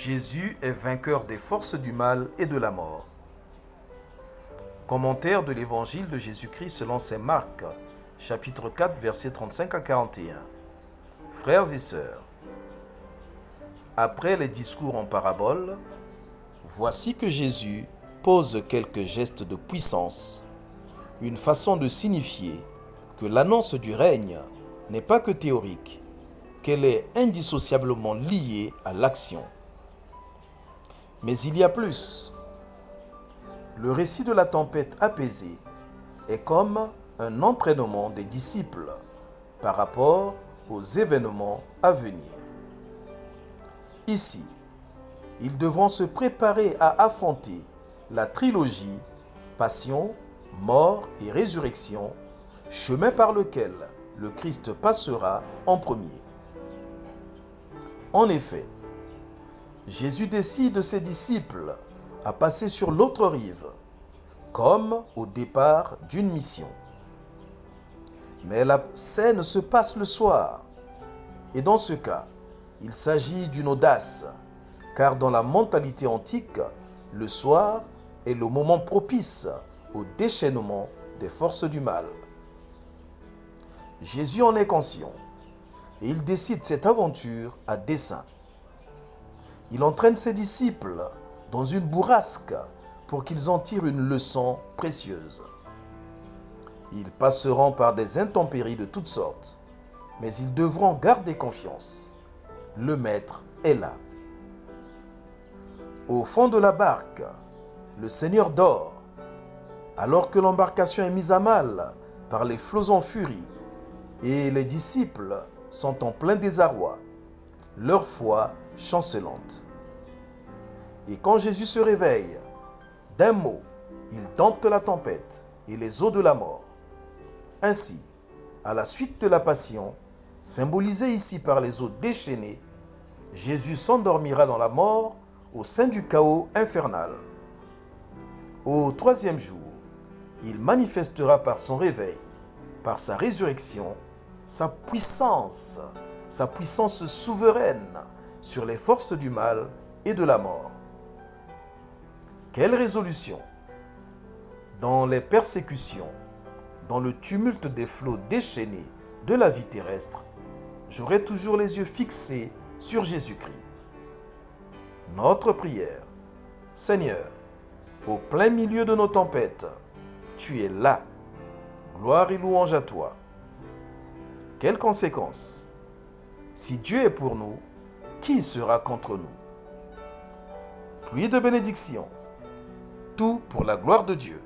Jésus est vainqueur des forces du mal et de la mort. Commentaire de l'évangile de Jésus-Christ selon saint Marc, chapitre 4, versets 35 à 41. Frères et sœurs, après les discours en parabole, voici que Jésus pose quelques gestes de puissance, une façon de signifier que l'annonce du règne n'est pas que théorique, qu'elle est indissociablement liée à l'action. Mais il y a plus. Le récit de la tempête apaisée est comme un entraînement des disciples par rapport aux événements à venir. Ici, ils devront se préparer à affronter la trilogie Passion, mort et résurrection, chemin par lequel le Christ passera en premier. En effet, Jésus décide de ses disciples à passer sur l'autre rive, comme au départ d'une mission. Mais la scène se passe le soir, et dans ce cas, il s'agit d'une audace, car dans la mentalité antique, le soir est le moment propice au déchaînement des forces du mal. Jésus en est conscient, et il décide cette aventure à dessein. Il entraîne ses disciples dans une bourrasque pour qu'ils en tirent une leçon précieuse. Ils passeront par des intempéries de toutes sortes, mais ils devront garder confiance. Le Maître est là. Au fond de la barque, le Seigneur dort, alors que l'embarcation est mise à mal par les flots en furie et les disciples sont en plein désarroi, leur foi chancelante. Et quand Jésus se réveille, d'un mot, il dompte la tempête et les eaux de la mort. Ainsi, à la suite de la passion, symbolisée ici par les eaux déchaînées, Jésus s'endormira dans la mort au sein du chaos infernal. Au troisième jour, il manifestera par son réveil, par sa résurrection, sa puissance souveraine sur les forces du mal et de la mort. Quelle résolution! Dans les persécutions, dans le tumulte des flots déchaînés de la vie terrestre, j'aurai toujours les yeux fixés sur Jésus-Christ. Notre prière. Seigneur, au plein milieu de nos tempêtes, tu es là. Gloire et louange à toi. Quelles conséquences? Si Dieu est pour nous, qui sera contre nous? Pluie de bénédictions. Tout pour la gloire de Dieu.